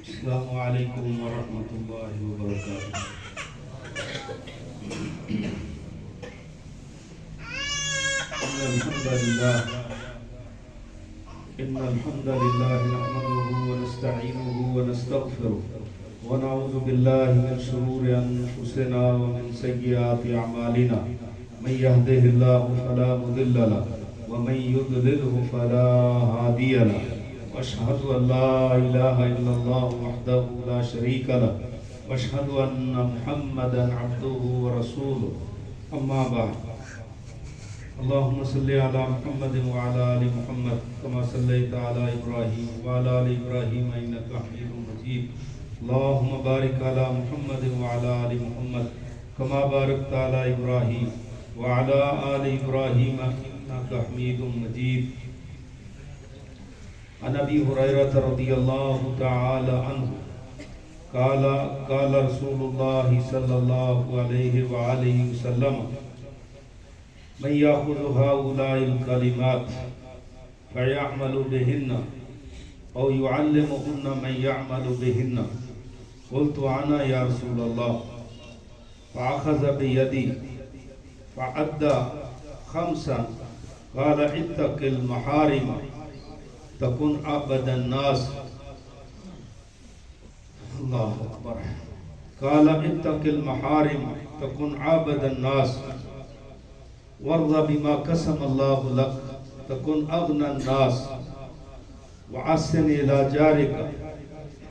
السلام علیکم ورحمۃ اللہ وبرکاتہ۔ إن الحمد لله نحمده ونستعينه ونستغفره ونعوذ بالله من شرور أنفسنا ومن سيئات أعمالنا من يهده الله فلا مضل له ومن يضلله فلا هادي له وأشهد أن لا إله إلا الله وحده لا شريك له وأشهد أن محمدا عبده ورسوله أما بعد اللهم صل على محمد وعلى آل محمد كما صليت على إبراهيم وعلى آل إبراهيم إنك حميد مجيد اللهم بارك على محمد وعلى آل محمد كما باركت على إبراهيم وعلى آل إبراهيم إنك حميد مجيد عن أبي هريرة رضي الله تعالى عنه قال رسول الله صلى الله عليه وآله وسلم من يأخذ هؤلاء الكلمات فيعمل بهن أو يعلمهن من يعمل بهن قلت أنا يا رسول الله فأخذ بيدي فعدى خمسا قال اتق المحارم تكن عبد الناس الله أكبر قال اتق المحارم تكن عبد الناس وارض بما قسم الله لك تكن أغنى الناس وأحسن إلى جارك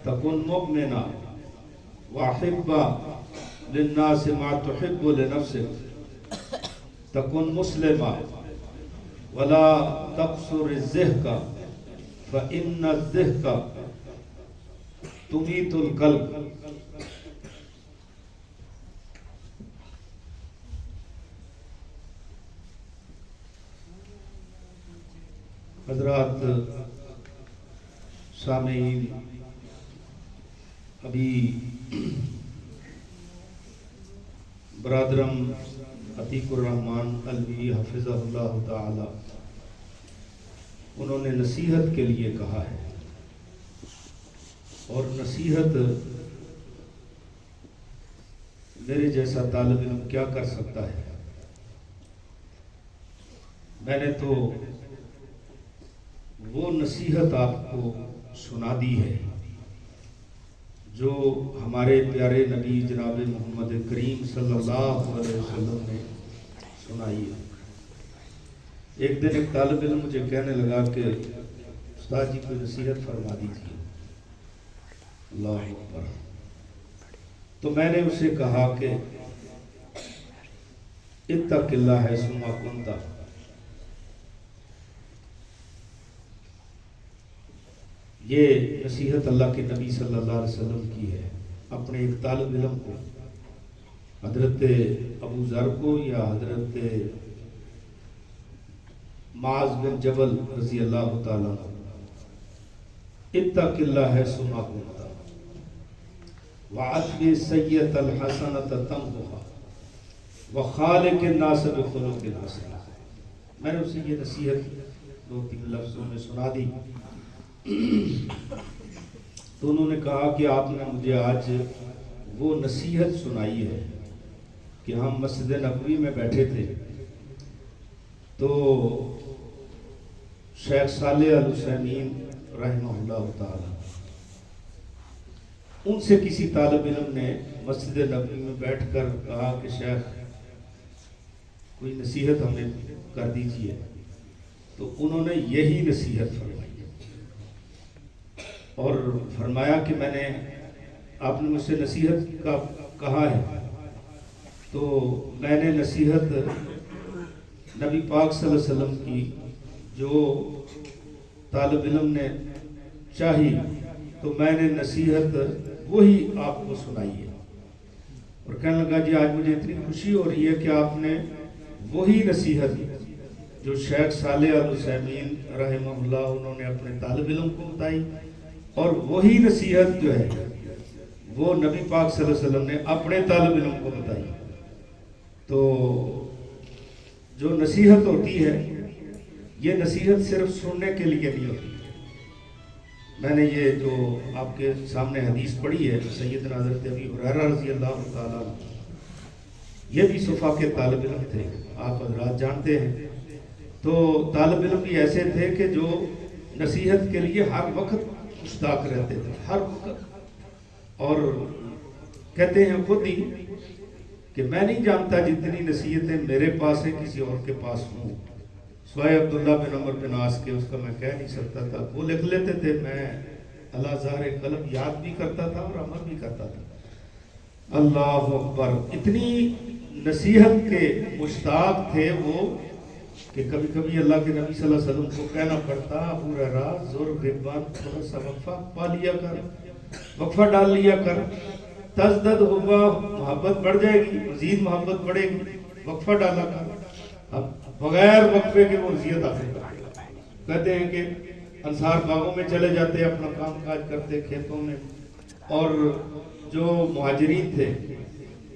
تكن مؤمنا وأحب للناس ما تحب لنفسك تكن مسلما ولا تقصر الزهق فإن الزهق تميت القلب۔ حضرات سامعین، ابھی برادرم عتیق الرحمن الوی حفظہ اللہ تعالی انہوں نے نصیحت کے لیے کہا ہے، اور نصیحت میرے جیسا طالب علم کیا کر سکتا ہے؟ میں نے تو وہ نصیحت آپ کو سنا دی ہے جو ہمارے پیارے نبی جناب محمد کریم صلی اللہ علیہ وسلم نے سنائی ہے۔ ایک دن ایک طالب علم مجھے کہنے لگا کہ استاد جی کوئی نصیحت فرما دیجیے۔ اللہ اکبر۔ تو میں نے اسے کہا کہ اتق اللہ حیث ما کنت، یہ نصیحت اللہ کے نبی صلی اللہ علیہ وسلم کی ہے اپنے ایک طالب علم کو، حضرت ابو ذر کو یا حضرت معاذ بن جبل رضی اللہ تعالیٰ عنہ۔ اتق اللہ حیث ما کنت وَأَتْبِعِ السَّيِّئَةَ الْحَسَنَةَ تَمْحُهَا وَخَالِقِ النَّاسَ بِخُلُقٍ حَسَنٍ۔ میں نے اسے یہ نصیحت 2-3 لفظوں میں سنا دی تو انہوں نے کہا کہ آپ نے مجھے آج وہ نصیحت سنائی ہے کہ ہم مسجد نبوی میں بیٹھے تھے تو شیخ صالح الحسینین رحمہ اللہ تعالی ان سے کسی طالب علم نے مسجد نبوی میں بیٹھ کر کہا کہ شیخ کوئی نصیحت ہمیں کر دیجیے، تو انہوں نے یہی نصیحت فرمائی اور فرمایا کہ میں نے آپ نے مجھ سے نصیحت کا کہا ہے تو میں نے نصیحت نبی پاک صلی اللہ علیہ وسلم کی جو طالب علم نے چاہی تو میں نے نصیحت وہی آپ کو سنائی ہے۔ اور کہنے لگا جی آج مجھے اتنی خوشی ہو رہی ہے کہ آپ نے وہی نصیحت جو شیخ صالح الحسینین رحمہ اللہ انہوں نے اپنے طالب علم کو بتائی، اور وہی نصیحت جو ہے وہ نبی پاک صلی اللہ علیہ وسلم نے اپنے طالب علم کو بتائی۔ تو جو نصیحت ہوتی ہے یہ نصیحت صرف سننے کے لیے نہیں ہوتی. میں نے یہ جو آپ کے سامنے حدیث پڑھی ہے سیدنا حضرت ابی ہریرہ رضی اللہ تعالیٰ عنہ، یہ بھی صفا کے طالب علم تھے، آپ حضرات جانتے ہیں. تو طالب علم بھی ایسے تھے کہ جو نصیحت کے لیے ہر وقت مشتاق رہتے تھے، ہر وقت. اور کہتے ہیں خود ہی کہ میں نہیں جانتا جتنی نصیحتیں میرے پاس ہیں کسی اور کے پاس ہوں، سوائے عبداللہ بن عمر بن عاص کے، اس کا میں کہہ نہیں سکتا تھا. وہ لکھ لیتے تھے، میں اللہ ظاہر قلم یاد بھی کرتا تھا اور عمل بھی کرتا تھا. اللہ اکبر. اتنی نصیحت کے مشتاق تھے وہ کہ کبھی کبھی اللہ کے نبی صلی اللہ علیہ وسلم کو کہنا پڑتا، ابو ہریرہ زور غیبان تھوڑا سا وقفہ پا لیا کر، وقفہ ڈال لیا کر، تزدد ہوا، محبت بڑھ جائے گی، مزید محبت بڑھے گی، وقفہ ڈالا کر. اب بغیر وقفے کے وہ نصیحت حاصل کرتے. کہتے ہیں کہ انصار باغوں میں چلے جاتے، اپنا کام کاج کرتے کھیتوں میں، اور جو مہاجرین تھے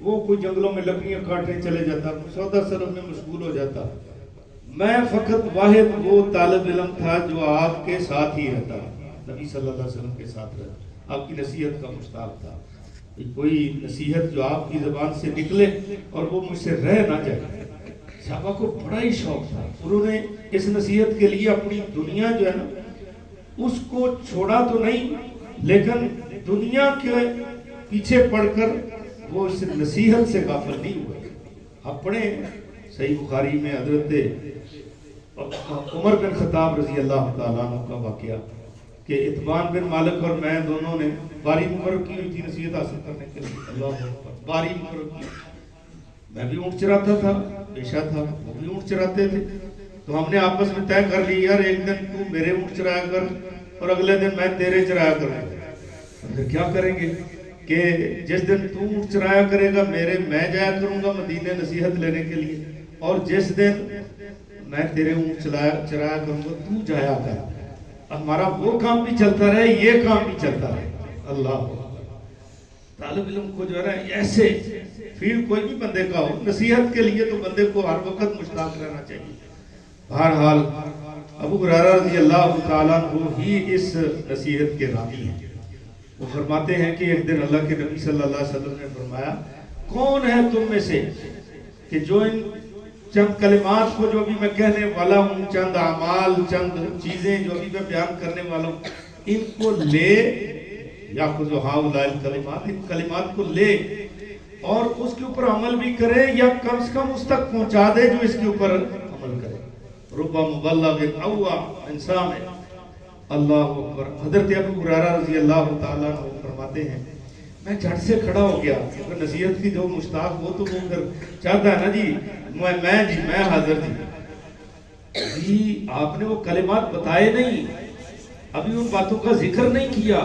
وہ کوئی جنگلوں میں لکڑیاں کاٹنے چلے جاتا، سودا سرب میں مشغول ہو جاتا. میں فقط واحد وہ طالب علم تھا جو آپ کے ساتھ ہی رہتا، نبی صلی اللہ علیہ وسلم کے ساتھ رہتا، آپ کی نصیحت کا مشتاق تھا. کوئی نصیحت جو آپ کی زبان سے نکلے اور وہ مجھ سے رہ نہ جائے. صحابہ کو بڑا ہی شوق تھا، انہوں نے اس نصیحت کے لیے اپنی دنیا جو ہے نا اس کو چھوڑا تو نہیں، لیکن دنیا کے پیچھے پڑ کر وہ اس نصیحت سے غافل نہیں ہوئے. آپ پڑھیں صحیح بخاری میں حضرت عمر بن خطاب رضی اللہ تعالیٰ عنہ کا واقعہ کہ اتبان بن مالک اور میں دونوں نے باری مقرر کی ہوئی تھی نصیحت حاصل کرنے کے لیے. اللہ اکبر. باری مقرر کی. میں بھی اونٹ چراتا تھا، پیشہ تھا، وہ بھی اونٹ چراتے تھے. تو ہم نے آپس میں طے کر لی، یار ایک دن تو میرے اونٹ چرایا کر اور اگلے دن میں تیرے چرایا کروں. پھر کیا کریں گے کہ جس دن تو اونٹ چرایا کرے گا میں جایا کروں گا مدینے نصیحت لینے کے لیے، اور جس دن میں تیرے اونٹ چرایا کروں گا تو جایا کر. ہمارا وہ کام بھی چلتا رہے، یہ کام بھی چلتا رہے. اللہ طالب علم کو جو ہے ایسے فیلڈ کوئی بھی بندے کا ہو، نصیحت کے لیے تو بندے کو ہر وقت مشتاق رہنا چاہیے. بہرحال ابو ہریرہ رضی اللہ تعالیٰ عنہ ہی اس نصیحت کے رامی ہیں. وہ فرماتے ہیں کہ ایک دن اللہ کے نبی صلی اللہ علیہ وسلم نے فرمایا، کون ہے تم میں سے کہ جو ان چند کلمات کو جو ابھی میں کہنے والا ہوں، چند اعمال، چند چیزیں جو ابھی میں بیان کرنے والا ہوں، ان کو لے، یا خود ہؤلاء الکلمات، ان کلمات کو لے اور اس کے اوپر عمل بھی کرے، یا کم سے کم اس تک پہنچا دے جو اس کے اوپر عمل کرے. رب مبلغ اوعى من سامع. اللہ اکبر. حضرت ابو ہریرہ رضی اللہ تعالیٰ عنہ فرماتے ہیں میں جھٹ سے کھڑا ہو گیا، نصیحت کی جو مشتاق وہ تو وہ پھر چاہتا ہے نا جی میں حاضر جی. آپ نے وہ کلمات بتائے نہیں، ابھی ان باتوں کا ذکر نہیں کیا،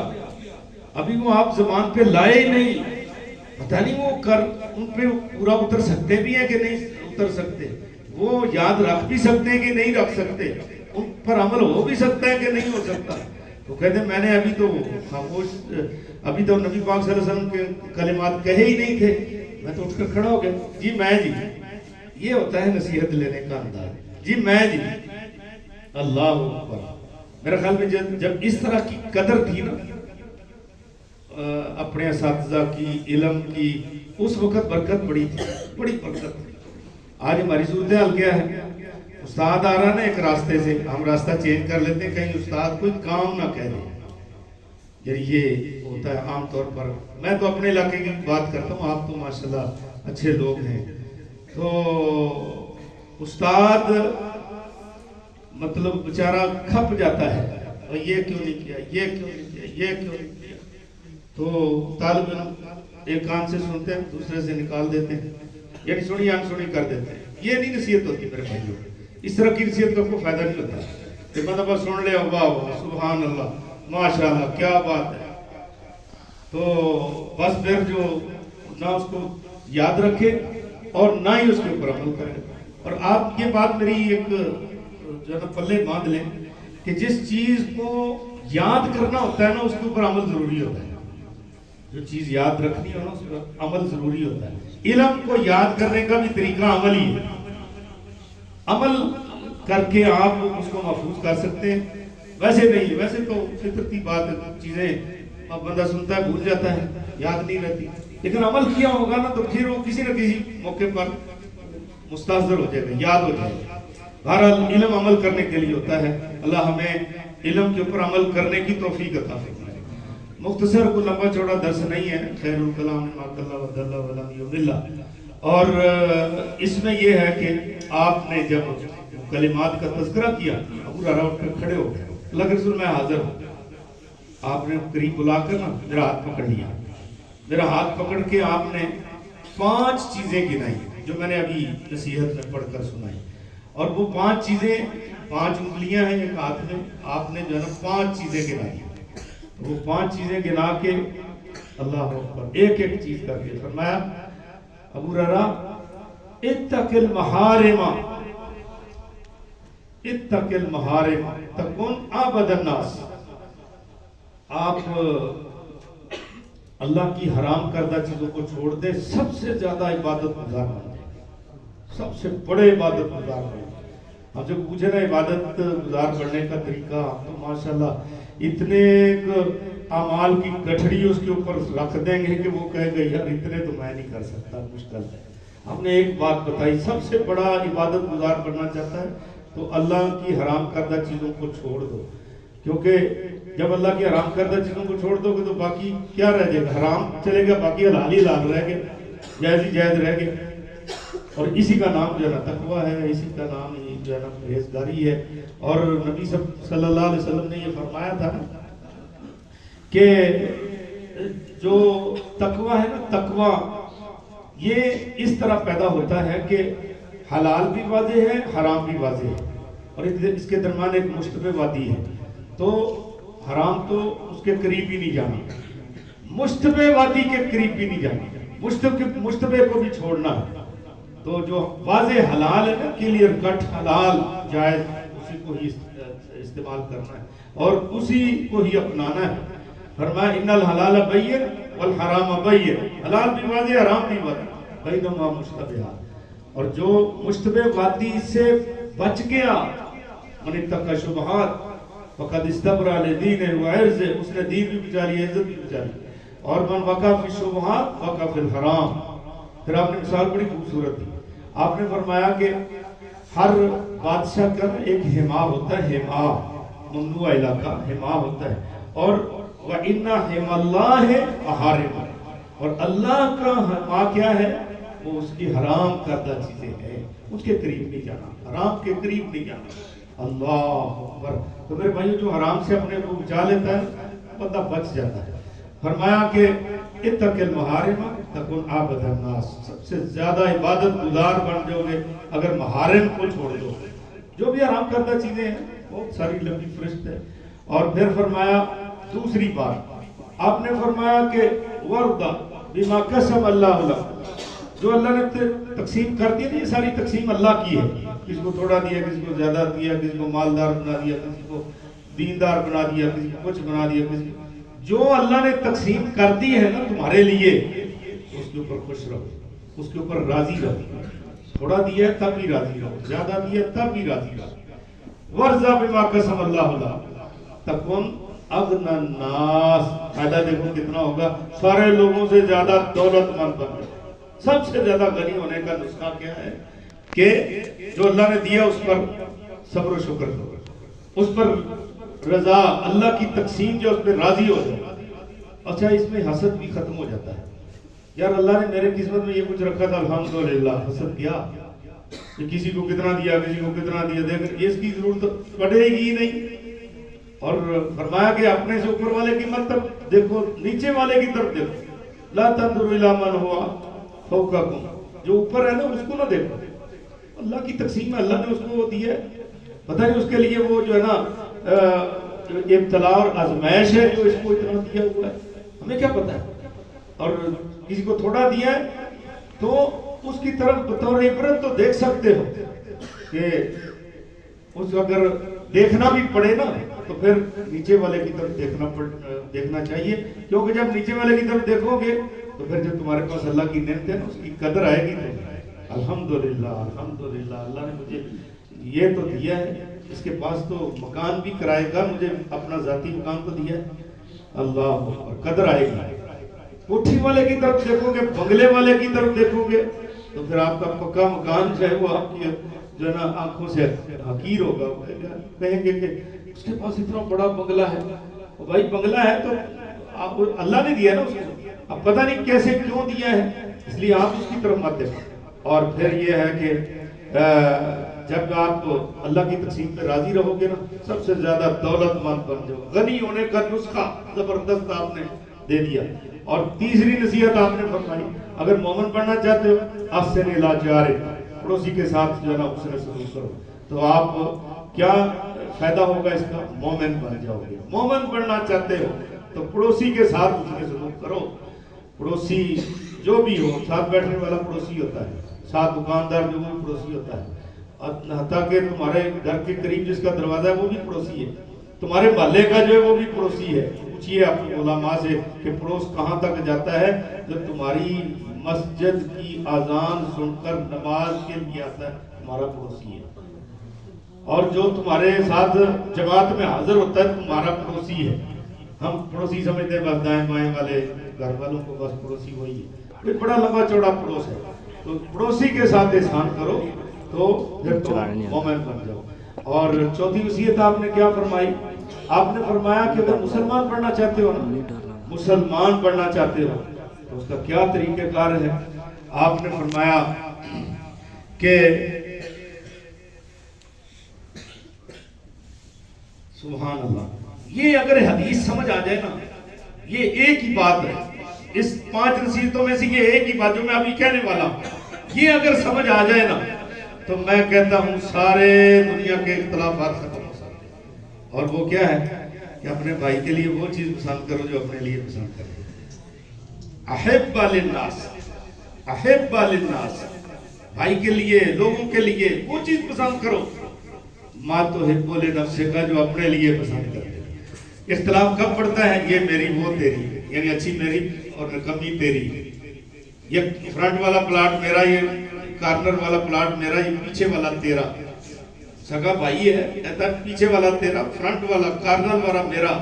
ابھی وہ آپ زبان پہ لائے نہیں، پتہ نہیں وہ ان پہ پورا اتر سکتے بھی ہیں کہ نہیں اتر سکتے، وہ یاد رکھ بھی سکتے ہیں کہ نہیں رکھ سکتے، ان پر عمل ہو بھی سکتا ہے کہ نہیں ہو سکتا. تو کہتے ہیں میں نے ابھی تو خاموش، ابھی تو نبی پاک صلی اللہ علیہ وسلم کے کلمات کہے ہی نہیں تھے. میں تو اٹھ کر کھڑا ہو گیا، جی یہ ہوتا ہے نصیحت لینے کا انداز. جی اللہ اکبر. میرے خیال میں جب اس طرح کی قدر تھی نا اپنے اساتذہ کی، علم کی، اس وقت برکت بڑی تھی، بڑی برکت. آج ہماری صورتحال کیا ہے؟ استاد آ رہا نا ایک راستے سے، ہم راستہ چینج کر لیتے ہیں کہیں استاد کوئی کام نہ کہہ دے. یعنی یہ ہوتا ہے عام طور پر. میں تو اپنے علاقے کی بات کرتا ہوں، آپ تو ماشاءاللہ اچھے لوگ ہیں. تو استاد مطلب بیچارہ کھپ جاتا ہے، اور یہ کیوں نہیں کیا، یہ کیوں نہیں کیا، یہ کیوں نہیں کیا. تو طالب علم ایک کان سے سنتے ہیں، دوسرے سے نکال دیتے ہیں، یعنی سنی انسنی کر دیتے ہیں. یہ نہیں نصیحت ہوتی میرے بھائیوں. اس طرح کی نصیحت کا کوئی فائدہ نہیں ہوتا کہ بندہ بس سن لے، واہ واہ سبحان اللہ ماشاءاللہ کیا بات ہے. تو بس پھر جو نہ اس کو یاد رکھے اور نہ ہی اس کے اوپر عمل کرے. اور آپ یہ بات میری ایک جو ہے پلے باندھ لیں کہ جس چیز کو یاد کرنا ہوتا ہے نا اس کے اوپر عمل ضروری ہوتا ہے. جو چیز یاد رکھنی ہو نا اس پر عمل ضروری ہوتا ہے. علم کو یاد کرنے کا بھی طریقہ عمل ہی ہے. عمل کر کے آپ اس کو محفوظ کر سکتے ہیں. ویسے نہیں, ویسے تو فطرتی بات چیزیں بندہ سنتا ہے بھول جاتا ہے, یاد نہیں رہتی, لیکن عمل کیا ہوگا نا تو پھر وہ کسی نہ کسی موقع پر مستحضر ہو جائے گا, یاد ہو جائے گا. بہرحال علم عمل کرنے کے لیے ہوتا ہے. اللہ ہمیں علم کے اوپر عمل کرنے کی توفیق عطا فرمائے. مختصر کو لمبا چوڑا درس نہیں ہے, خیر الکلام ما قل و دل ولم یضل. اور اس میں یہ ہے کہ آپ نے جب کلمات کا تذکرہ کیا, ابو ہریرہ اٹھ کر کھڑے ہو گئے, اللہ کے رسول میں حاضر ہوں. آپ نے قریب بلا کر نا میرا ہاتھ پکڑ لیا. میرا ہاتھ پکڑ کے آپ نے 5 چیزیں گنائی جو میں نے ابھی نصیحت میں پڑھ کر سنائی. اور وہ 5 چیزیں, 5 انگلیاں ہیں ایک ہاتھ میں, آپ نے جو ہے نا 5 چیزیں گنائی. وہ 5 چیزیں گنا کے اللہ اکبر ایک ایک چیز کر کے فرمایا, ابو ہریرہ اتق المحارم, اتق المحارم تکن عبد الناس. آپ اللہ کی حرام کردہ چیزوں کو چھوڑ دیں, سب سے زیادہ عبادت گزار بن جائیں, سب سے بڑے عبادت گزار بن جائیں. اب جب پوچھے نا عبادت گزار بننے کا طریقہ, تو ماشاءاللہ اتنے اعمال کی گٹھڑی اس کے اوپر رکھ دیں گے کہ وہ کہے گا یار اتنے تو میں نہیں کر سکتا, مشکل ہے. ہم نے ایک بات بتائی, سب سے بڑا عبادت گزار بننا چاہتا ہے تو اللہ کی حرام کردہ چیزوں کو چھوڑ دو. کیونکہ جب اللہ کی حرام کردہ چیزوں کو چھوڑ دو گے تو باقی کیا رہ جائے گا, حرام چلے گا, باقی حلال ہی حلال رہ گئے, جائز ہی جائز رہ گئے. اور اسی کا نام جو ہے نا تقویٰ ہے, اسی کا نام جو ہے نا پرہیزگاری ہے. اور نبی صلی اللہ علیہ وسلم نے یہ فرمایا تھا کہ جو تقویٰ ہے نا, تقویٰ یہ اس طرح پیدا ہوتا ہے کہ حلال بھی واضح ہے, حرام بھی واضح ہے, اور اس کے درمیان ایک مشتبہ وادی ہے. تو حرام تو اس کے قریب ہی نہیں جانا, مشتبہ وادی کے قریب بھی نہیں جانا, مشتبہ کو بھی چھوڑنا ہے. تو جو واضح حلال ہے نا, کلیئر کٹ حلال جائز, اسی کو ہی استعمال کرنا ہے اور اسی کو ہی اپنانا ہے. فرمایا ان الحلال بین والحرام بین, حلال بھی واضح, حرام بھی واضح, بینہما مشتبہات. اور جو مشتبہ وادی سے بچ گیا, من اتقى شبہات فقد استبرأ لدینہ وعرضہ, اس نے دین بھی بچا لیا, عزت بھی بچا لی. اور من وقع فی الشبہات وقع فی الحرام. پھر آپ نے مثال بڑی خوبصورت دی. آپ نے فرمایا کہ ہر بادشاہ کا ایک حما ہوتا ہے, حما ممنوع علاقہ حما ہوتا ہے. اور وَإِنَّ حِمَ اللَّهِ مَحَارِمُ, اور اللہ کا حما کیا ہے, وہ اس کی حرام کردہ چیزیں ہیں, اس کے قریب نہیں جانا, حرام کے قریب نہیں جانا. اللہ اکبر. تو میرے بھائیو, جو حرام سے اپنے کو بچا لیتا ہے بندہ بچ جاتا ہے. فرمایا کہ اتق المحارم تکن عبد الناس, سب سے زیادہ عبادت گزار بن جاؤ گے اگر محارم کو چھوڑ دو. جو بھی حرام کردہ چیزیں ہیں بہت ساری لمبی فہرست ہے. اور پھر فرمایا دوسری بات, آپ نے فرمایا کہ ورد بما قسم اللہ لک, جو اللہ نے تقسیم کر دی, یہ ساری تقسیم اللہ کی ہے. کسی کو تھوڑا دیا, کسی کو زیادہ دیا, کسی کو مالدار بنا دیا, کسی کو دیندار بنا دیا, کسی کو کچھ بنا دیا. کسی جو اللہ نے تقسیم کر دی ہے نا تمہارے لیے, اس کے اوپر خوش رہو, اس کے اوپر راضی رہو. تھوڑا دیا ہے تب بھی راضی رہو, زیادہ دیا ہے تب بھی راضی رہو. ورضا بما قسم اللہ لک تکن اغنى الناس. فائدہ دیکھو کتنا ہوگا, سارے لوگوں سے زیادہ دولت مند بن جائے. سب سے زیادہ غنی ہونے کا نسخہ کیا ہے کہ جو اللہ نے دیا اس پر صبر و شکر کرو, اس پر رضا, اللہ کی تقسیم جو اس پہ راضی ہو جائے. اچھا, اس میں حسد بھی ختم ہو جاتا ہے. یار اللہ نے میرے قسمت میں یہ کچھ رکھا تھا, الحمدللہ. حسد کیا کہ کسی کو کتنا دیا, کسی کو کتنا دیا, دیکھ اس کی ضرورت پڑے گی ہی نہیں. اور فرمایا کہ اپنے سے اوپر والے کی مت دیکھو, نیچے والے کی طرف دیکھو. لا تنظروا الی من هو فوقکم, جو اوپر ہے نا اس کو نہ دیکھو. اللہ کی تقسیم ہے, اللہ نے اس کو وہ دیا ہے. پتہ نہیں اس کے لیے وہ جو ہے نا ابتلا اور آزمائش ہے جو اس کو اتنا دیا ہوا ہے, ہمیں کیا پتہ ہے. اور کسی کو تھوڑا دیا ہے تو اس کی طرف بطور عبرت تو دیکھ سکتے ہو کہ اس اگر دیکھنا بھی پڑے نا تو پھر نیچے والے کی طرف دیکھنا چاہیے. کیونکہ جب نیچے والے کی طرف دیکھو گے تو پھر جب تمہارے پاس اللہ کی نعمت ہے نا اس کی قدر آئے گی. تو الحمدللہ الحمدللہ, اللہ نے مجھے یہ تو دیا ہے، اس کے پاس تو مکان بھی کرائے گا، مجھے اپنا ذاتی مکان تو دیا ہے۔ اللہ اکبر، قدر آئے گی۔ کوٹھی والے کی طرف دیکھو گے، بنگلے والے کی طرف دیکھو گے تو پھر آپ کا پکا مکان جو ہے وہ آپ کی جو ہے نا آنکھوں سے حقیر ہوگا۔ کہیں گے کہ اس کے پاس اتنا بڑا بنگلہ ہے۔ بھائی بنگلہ ہے تو آپ اللہ نے دیا نا اس کو، اب پتہ نہیں کیسے کیوں دیا ہے، اس لیے آپ اس کی طرف مت دیکھیں۔ اور پھر یہ ہے کہ جب آپ اللہ کی تقسیم پہ راضی رہو گے نا، سب سے زیادہ دولت مند بن جاؤ۔ غنی ہونے کا نسخہ زبردست آپ نے دے دیا۔ اور تیسری نصیحت آپ نے فرمائی، اگر مومن بننا چاہتے ہو احسن الی جارک، پڑوسی کے ساتھ جو ہے نا حسن سلوک کرو، تو آپ کیا فائدہ ہوگا اس کا؟ مومن بن جاؤ گے۔ مومن بننا چاہتے ہو تو پڑوسی کے ساتھ حسن سلوک کرو۔ پڑوسی جو بھی ہو، ساتھ بیٹھنے والا پڑوسی ہوتا ہے، ساتھ دکاندار جو بھی پڑوسی ہوتا ہے، حتیٰ کہ تمہارے گھر کے قریب جس کا دروازہ ہے وہ بھی پڑوسی ہے، تمہارے محلے کا جو ہے وہ بھی پڑوسی ہے۔ پوچھئے اپنے علماء سے کہ پڑوس کہاں تک جاتا ہے؟ جب تمہاری مسجد کی اذان سن کر نماز کے لیے آتا ہے، تمہارا پڑوسی ہے۔ اور جو تمہارے ساتھ جماعت میں حاضر ہوتا ہے تمہارا پڑوسی ہے۔ ہم پڑوسی سمجھتے ہیں بس دائیں بائیں والے گھر والوں کو بس پڑوسی وہی ہے، کوئی بڑا لمبا چوڑا پڑوس ہے۔ تو پڑوسی کے ساتھ احسان کرو تو پھر تم مومن بن جاؤ۔ اور چوتھی وصیت آپ نے کیا فرمائی؟ آپ نے فرمایا کہ اگر مسلمان بننا چاہتے ہو نا، مسلمان بننا چاہتے ہو تو اس کا کیا طریقہ کار ہے؟ آپ نے فرمایا کہ سبحان اللہ، یہ اگر حدیث سمجھ آ جائے نا، یہ ایک ہی بات ہے، اس 5 نصیحتوں میں سے یہ ایک ہی بات جو میں ابھی کہنے والا ہوں، یہ اگر سمجھ آ جائے نا تو میں کہتا ہوں سارے دنیا کے اختلافات ختم ہو سکتے ہیں۔ اور وہ کیا ہے کہ اپنے بھائی کے لیے وہ چیز پسند کرو جو اپنے لیے پسند کرو۔ احب للناس، احب للناس، بھائی کے لیے، لوگوں کے لیے وہ چیز پسند کرو ما تحب لنفسک، جو اپنے لیے پسند کرتے۔ اختلاف کب پڑتا ہے؟ یہ میری وہ تیری، یعنی اچھی میری اور نکمی تیری، یہ فرنٹ والا پلاٹ میرا، یہ کارنر والا پلاٹ میرا، یہ پیچھے والا تیرا۔ سگا بھائی ہے کہتا ہے پیچھے والا تیرا، فرنٹ والا کارنر والا میرا،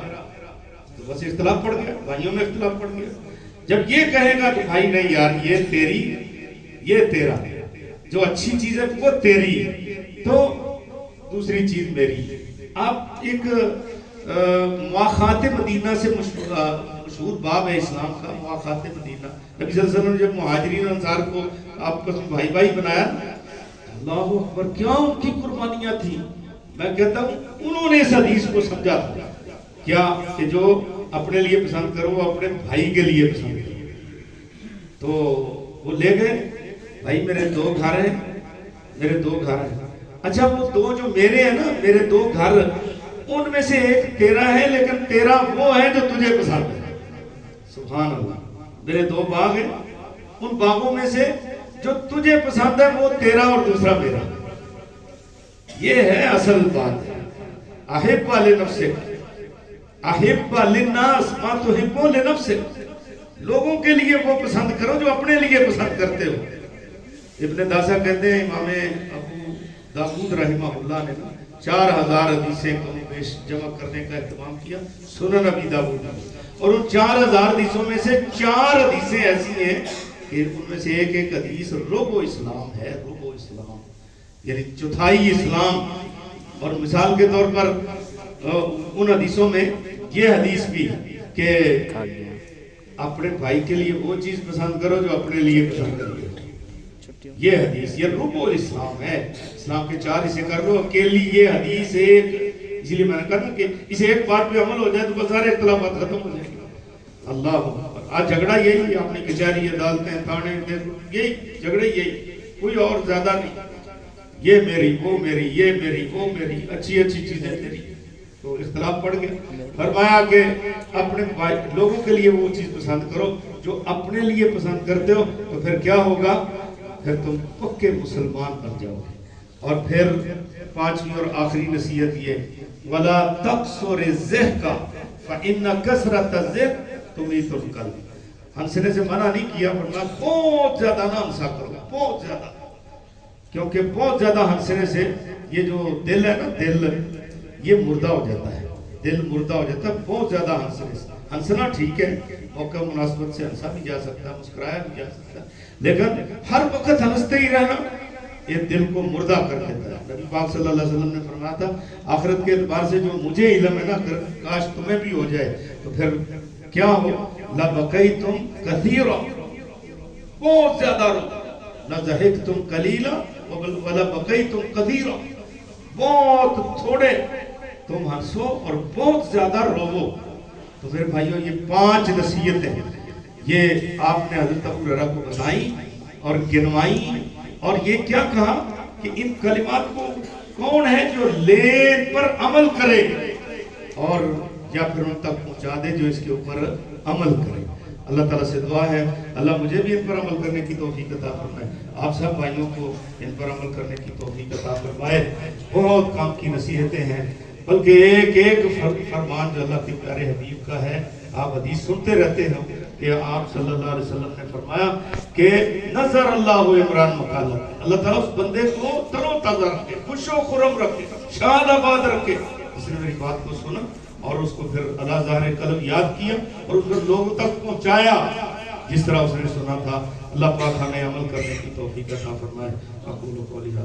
تو بس اختلاف پڑ گیا، بھائیوں میں اختلاف پڑ گیا۔ جب یہ کہے گا کہ بھائی نہیں یار یہ تیری یہ تیرا، جو اچھی چیز ہے وہ تیری تو دوسری چیز میری۔ آپ ایک مواخات مدینہ سے مشہور باب ہے اسلام کا، مواخات مدینہ۔ نبی صلی اللہ علیہ وسلم نے جب مہاجرین انصار کو آپ کو بھائی بھائی بنایا، اللہ اکبر کیا ان کی قربانیاں تھیں۔ میں کہتا ہوں انہوں نے اس حدیث کو سمجھا تھا کیا کہ جو اپنے لیے پسند کرو وہ اپنے بھائی کے لیے پسند کرو۔ تو وہ لے گئے، بھائی میرے 2 گھر ہیں، میرے 2 گھر ہیں، اچھا وہ 2 جو میرے ہیں نا، میرے 2 گھر، ان میں سے ایک تیرا ہے لیکن تیرا وہ ہے جو تجھے پسند ہے۔ سبحان اللہ، میرے 2 باغ ہیں، ان باغوں میں سے جو تجھے پسند ہے وہ تیرا اور دوسرا میرا۔ یہ ہے اصل بات۔ احب لنفسک، احب للناس ما تحب لنفسک، لوگوں کے لیے وہ پسند کرو جو اپنے لیے پسند کرتے ہو۔ ابن داسا کہتے ہیں امام ابو داؤد رحمہ اللہ نے 4000 حدیثیں کم بیش جمع کرنے کا اہتمام کیا سنن ابی داؤد، اور ان 4000 حدیثوں میں سے 4 حدیثیں ایسی ہیں کہ ان میں سے ایک حدیث ربع اسلام ہے، ربع اسلام یعنی چوتھائی اسلام۔ اور مثال کے طور پر ان حدیثوں میں یہ حدیث بھی کہ اپنے بھائی کے لیے وہ چیز پسند کرو جو اپنے لیے پسند کرو، یہ حدیث، یہ ربع الاسلام ہے۔ اسلام کے 4 حصے کر لو، اکیلی یہ حدیث ایک، اسی لیے میں نے کہا کہ اسے ایک بات پہ عمل ہو جائے تو بس سارے اختلافات ختم ہو جائیں گے۔ اللہ اکبر، آج جھگڑا یہی ہے، اپنی کچہری عدالتیں تھانے یہی جھگڑے، یہی کوئی اور زیادہ نہیں۔ یہ میری وہ میری، یہ میری وہ میری، اچھی اچھی چیزیں میری، تو اختلاف پڑ گیا۔ فرمایا کہ اپنے لوگوں کے لیے وہ چیز پسند کرو جو اپنے لیے پسند کرتے ہو، تو پھر کیا ہوگا؟ پھر تم پکے مسلمان بن جاؤ گے۔ اور پھر 5ویں اور آخری نصیحت یہ، وَلَا تَقْصُرِ الضِّحْكَ فَإِنَّ كَثْرَةَ الضِّحْكِ تُمِيتُ الْقَلْبَ۔ ہنسنے سے منع نہیں کیا، ورنہ بہت زیادہ نہ ہنسا کرو، بہت زیادہ۔ کیونکہ بہت زیادہ ہنسنے سے یہ جو دل ہے نا، دل یہ مردہ ہو جاتا ہے، دل مردہ ہو جاتا ہے بہت زیادہ ہنسنے سے۔ ہنسنا ٹھیک ہے، موقع مناسبت سے ہنسا بھی جا سکتا ہے، مسکرایا بھی جا سکتا ہے، لیکن ہر وقت ہنستے ہی رہنا یہ دل کو مردہ کر دیتا ہے۔ نبی پاک صلی اللہ علیہ وسلم نے فرمایا تھا آخرت کے اعتبار سے جو مجھے علم ہے نا، کاش تمہیں بھی ہو جائے تو پھر کیا ہو، لَبَقَيْتُمْ كَثِيرًا، بہت زیادہ رو، لَضَحِكْتُمْ قَلِيلًا وَلَبَقَيْتُمْ كَثِيرًا، بہت تھوڑے تم ہنسو اور بہت زیادہ روو۔ تو پھر بھائیو یہ 5 نصیحتیں یہ آپ نے حضرت ابو ہریرہ کو بتائیں اور گنوائیں، اور یہ کیا کہا کہ ان کلمات کو کون ہے جو لین پر عمل کرے اور یا پھر ان تک پہنچا دے جو اس کے اوپر عمل کرے۔ اللہ تعالیٰ سے دعا ہے اللہ مجھے بھی ان پر عمل کرنے کی توفیق عطا فرمائے، آپ سب بھائیوں کو ان پر عمل کرنے کی توفیق عطا فرمائے۔ بہت کام کی نصیحتیں ہیں، بلکہ ایک ایک فرمان جو اللہ کے پیارے حبیب کا ہے، آپ حدیث سنتے رہتے ہیں کہ آپ صلی اللہ علیہ وسلم نے فرمایا کہ نظر اللہ عمران مقالت، اللہ تعالیٰ اس بندے کو تر و تازہ رکھے، خوش و خرم رکھے، شاد آباد رکھے۔ اس نے میری بات کو سنا اور اس کو پھر اللہ ظاہر قلب یاد کیا اور اس کو لوگوں تک پہنچایا جس طرح اس نے سنا تھا۔ اللہ پاک ہمیں عمل کرنے کی توفیق عطا فرمائے۔ اقول قولی ھذا۔